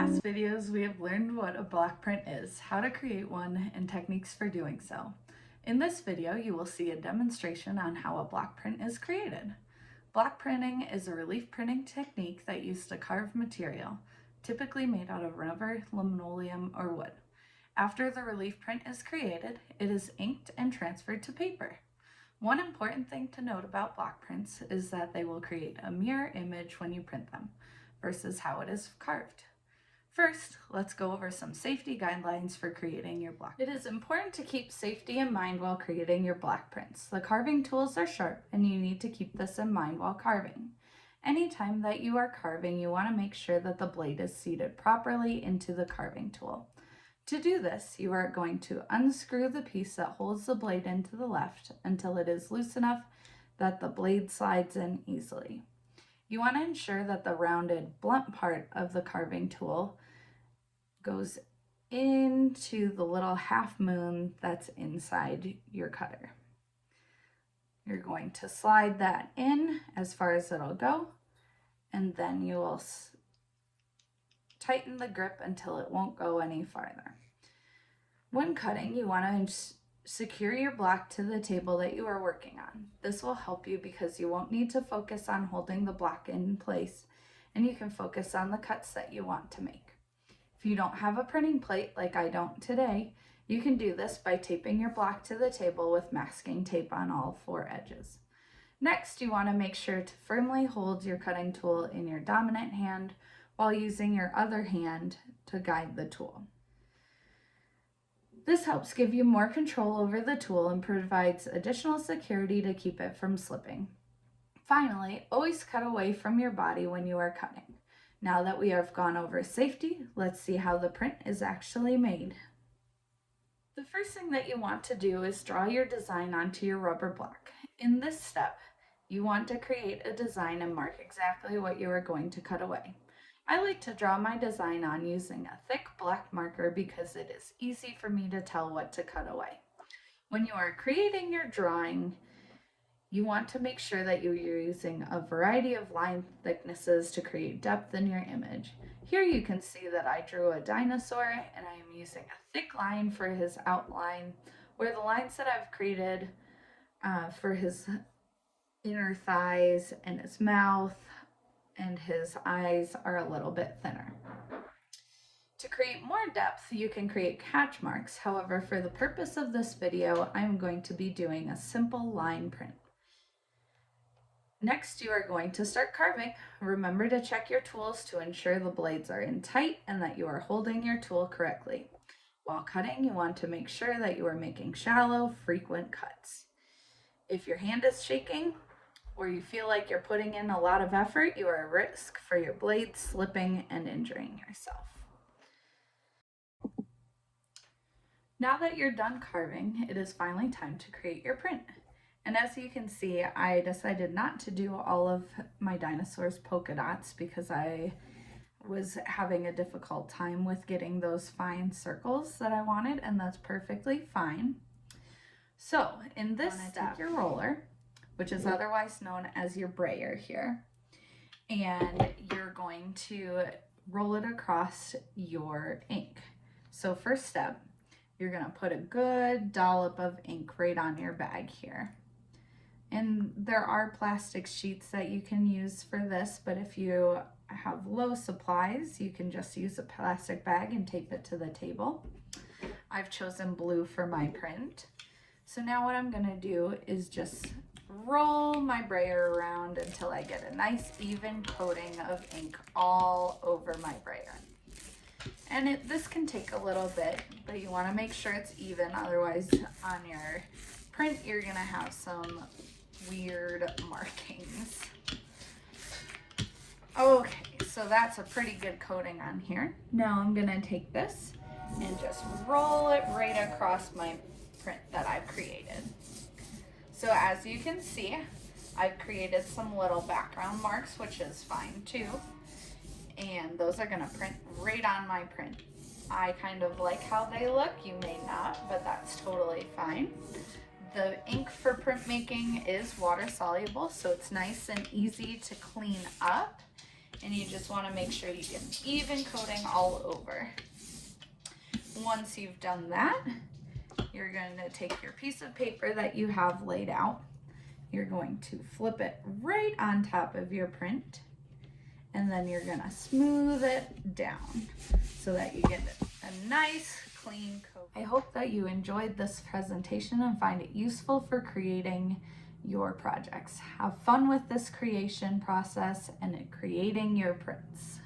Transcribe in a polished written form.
past videos, we have learned what a block print is, how to create one, and techniques for doing so. In this video, you will see a demonstration on how a block print is created. Block printing is a relief printing technique that uses to carve material, typically made out of rubber, linoleum, or wood. After the relief print is created, it is inked and transferred to paper. One important thing to note about block prints is that they will create a mirror image when you print them, versus how it is carved. First, let's go over some safety guidelines for creating your block. It is important to keep safety in mind while creating your block prints. The carving tools are sharp and you need to keep this in mind while carving. Anytime that you are carving, you want to make sure that the blade is seated properly into the carving tool. To do this, you are going to unscrew the piece that holds the blade into the left until it is loose enough that the blade slides in easily. You want to ensure that the rounded blunt part of the carving tool goes into the little half moon that's inside your cutter. You're going to slide that in as far as it'll go, and then you will tighten the grip until it won't go any farther. When cutting, you want to secure your block to the table that you are working on. This will help you because you won't need to focus on holding the block in place, and you can focus on the cuts that you want to make. If you don't have a printing plate like I don't today, you can do this by taping your block to the table with masking tape on all four edges. Next, you want to make sure to firmly hold your cutting tool in your dominant hand while using your other hand to guide the tool. This helps give you more control over the tool and provides additional security to keep it from slipping. Finally, always cut away from your body when you are cutting. Now that we have gone over safety, let's see how the print is actually made. The first thing that you want to do is draw your design onto your rubber block. In this step, you want to create a design and mark exactly what you are going to cut away. I like to draw my design on using a thick black marker because it is easy for me to tell what to cut away. When you are creating your drawing, you want to make sure that you're using a variety of line thicknesses to create depth in your image. Here you can see that I drew a dinosaur and I am using a thick line for his outline, where the lines that I've created for his inner thighs and his mouth and his eyes are a little bit thinner. To create more depth, you can create hatch marks. However, for the purpose of this video, I'm going to be doing a simple line print. Next, you are going to start carving. Remember to check your tools to ensure the blades are in tight and that you are holding your tool correctly. While cutting, you want to make sure that you are making shallow, frequent cuts. If your hand is shaking, or you feel like you're putting in a lot of effort, you are at risk for your blade slipping and injuring yourself. Now that you're done carving, it is finally time to create your print. And as you can see, I decided not to do all of my dinosaurs polka dots because I was having a difficult time with getting those fine circles that I wanted, and that's perfectly fine. So in this step, take your roller, which is otherwise known as your brayer here, and you're going to roll it across your ink. So first step, you're going to put a good dollop of ink right on your bag here. And there are plastic sheets that you can use for this, but if you have low supplies, you can just use a plastic bag and tape it to the table. I've chosen blue for my print. So now what I'm going to do is just roll my brayer around until I get a nice even coating of ink all over my brayer. And this can take a little bit, but you want to make sure it's even, otherwise on your print you're going to have some weird markings. Okay, so that's a pretty good coating on here. Now I'm going to take this and just roll it right across my print that I've created. So as you can see, I've created some little background marks, which is fine too. And those are gonna print right on my print. I kind of like how they look. You may not, but that's totally fine. The ink for printmaking is water soluble, so it's nice and easy to clean up. and you just want to make sure you get an even coating all over. Once you've done that, you're going to take your piece of paper that you have laid out. You're going to flip it right on top of your print, and then you're going to smooth it down so that you get a nice clean coat. I hope that you enjoyed this presentation and find it useful for creating your projects. Have fun with this creation process and creating your prints.